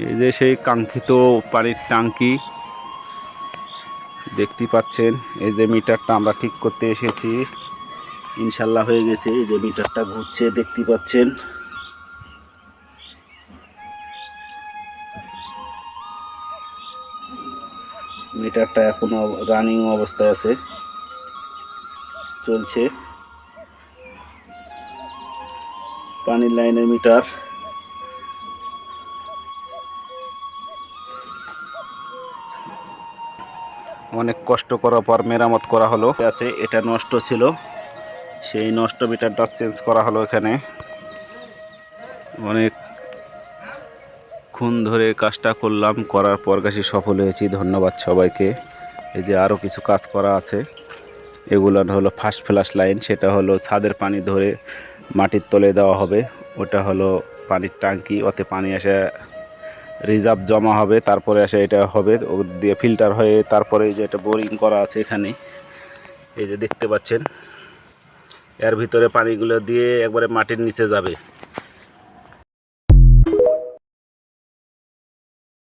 এই যে সেই কাঙ্ক্ষিত পানির ট্যাঙ্কি দেখতে পাচ্ছেন। এই যে মিটারটা আমরা ঠিক করতে এসেছি, ইনশাল্লাহ হয়ে গেছে। এই যে মিটারটা ঘুরছে দেখতে পাচ্ছেন। মিটারটা এখনো রানিং অবস্থায় আছে, চলছে। পানির লাইনের মিটার। অনেক কষ্ট করার পর মেরামত করা হলো। আছে এটা নষ্ট ছিল, সেই নষ্ট মিটারটা চেঞ্জ করা হলো। এখানে অনেকক্ষণ ধরে কাজটা করলাম, করার পর কাছে সফল হয়েছি। ধন্যবাদ সবাইকে। এই যে আরও কিছু কাজ করা আছে, এগুলো হলো ফার্স্ট ফ্লাশ লাইন, সেটা হলো ছাদের পানি ধরে মাটির তলে দেওয়া হবে। ওটা হলো পানির ট্যাঙ্কি, ওতে পানি এসে রিজার্ভ জমা হবে, তারপরে এসে এটা হবে ও দিয়ে ফিল্টার হয়ে তারপরে যে এটা বোরিং করা আছে এখানে, এই যে দেখতে পাচ্ছেন। এর ভিতরে পানিগুলো দিয়ে একবারে মাটির নিচে যাবে।